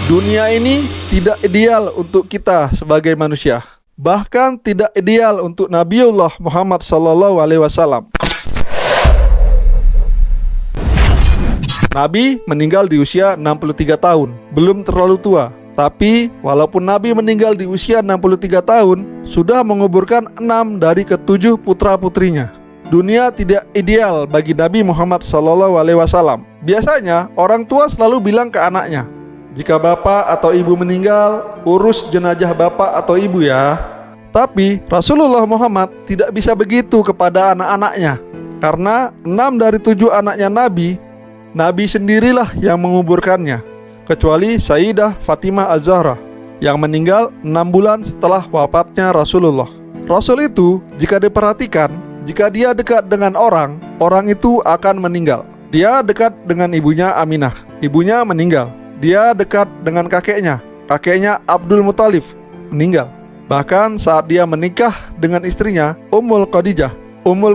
Dunia ini tidak ideal untuk kita sebagai manusia. Bahkan tidak ideal untuk Nabiullah Muhammad SAW. Nabi meninggal di usia 63 tahun, belum terlalu tua. Tapi walaupun Nabi meninggal di usia 63 tahun, sudah menguburkan 6 dari ke-7 putra-putrinya. Dunia tidak ideal bagi Nabi Muhammad SAW. Biasanya orang tua selalu bilang ke anaknya, jika bapak atau ibu meninggal, urus jenazah bapak atau ibu ya. Tapi Rasulullah Muhammad tidak bisa begitu kepada anak-anaknya. Karena 6 dari 7 anaknya Nabi sendirilah yang menguburkannya, kecuali Sayyidah Fatimah Az-Zahra yang meninggal 6 bulan setelah wafatnya Rasulullah. Rasul itu jika diperhatikan, jika dia dekat dengan orang itu akan meninggal. Dia dekat dengan ibunya Aminah, ibunya meninggal. Dia dekat dengan kakeknya Abdul Muthalib, meninggal. Bahkan saat dia menikah dengan istrinya Ummul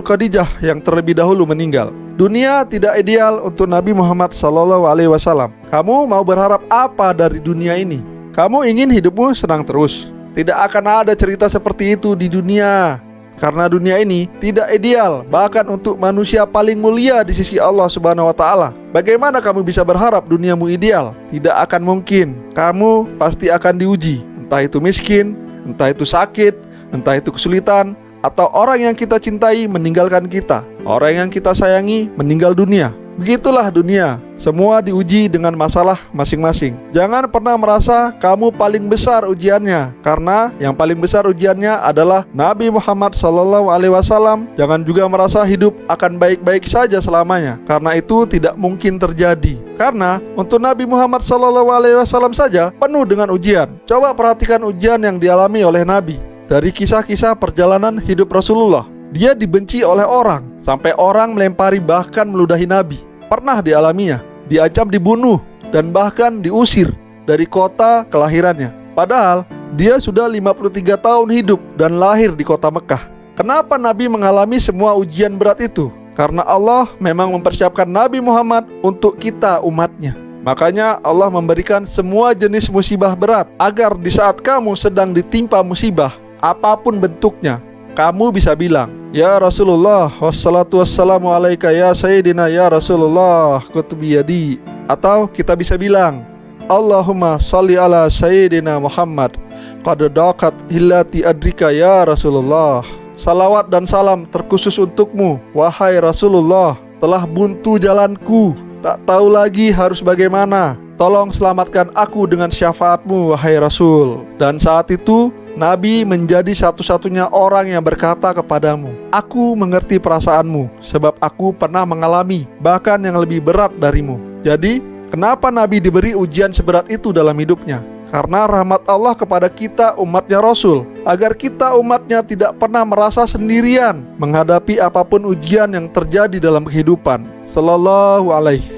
Khadijah yang terlebih dahulu meninggal. Dunia tidak ideal untuk Nabi Muhammad SAW. Kamu mau berharap apa dari dunia ini? Kamu ingin hidupmu senang terus? Tidak akan ada cerita seperti itu di dunia. Karena dunia ini tidak ideal, bahkan untuk manusia paling mulia di sisi Allah Subhanahu wa Ta'ala. Bagaimana kamu bisa berharap duniamu ideal? Tidak akan mungkin. Kamu pasti akan diuji. Entah itu miskin, entah itu sakit, entah itu kesulitan, atau orang yang kita cintai meninggalkan kita, orang yang kita sayangi meninggal dunia. Begitulah dunia, semua diuji dengan masalah masing-masing. Jangan pernah merasa kamu paling besar ujiannya, karena yang paling besar ujiannya adalah Nabi Muhammad SAW. Jangan juga merasa hidup akan baik-baik saja selamanya, karena itu tidak mungkin terjadi. Karena untuk Nabi Muhammad SAW saja penuh dengan ujian. Coba perhatikan ujian yang dialami oleh Nabi. Dari kisah-kisah perjalanan hidup Rasulullah, dia dibenci oleh orang, sampai orang melempari bahkan meludahi Nabi. Pernah dialaminya, diancam dibunuh, dan bahkan diusir dari kota kelahirannya. Padahal dia sudah 53 tahun hidup dan lahir di kota Mekah. Kenapa Nabi mengalami semua ujian berat itu? Karena Allah memang mempersiapkan Nabi Muhammad untuk kita umatnya. Makanya Allah memberikan semua jenis musibah berat, agar di saat kamu sedang ditimpa musibah apapun bentuknya, kamu bisa bilang, ya Rasulullah, wassalatu wassalamu alaika ya Sayyidina ya Rasulullah, kutubi yadi. Atau kita bisa bilang, Allahumma salli ala Sayyidina Muhammad, qad daqat hillati adrika ya Rasulullah. Salawat dan salam terkhusus untukmu, wahai Rasulullah. Telah buntu jalanku, tak tahu lagi harus bagaimana. Tolong selamatkan aku dengan syafaatmu, wahai Rasul. Dan saat itu Nabi menjadi satu-satunya orang yang berkata kepadamu, aku mengerti perasaanmu, sebab aku pernah mengalami bahkan yang lebih berat darimu. Jadi, kenapa Nabi diberi ujian seberat itu dalam hidupnya? Karena rahmat Allah kepada kita umatnya Rasul, agar kita umatnya tidak pernah merasa sendirian menghadapi apapun ujian yang terjadi dalam kehidupan. Sallallahu alaihi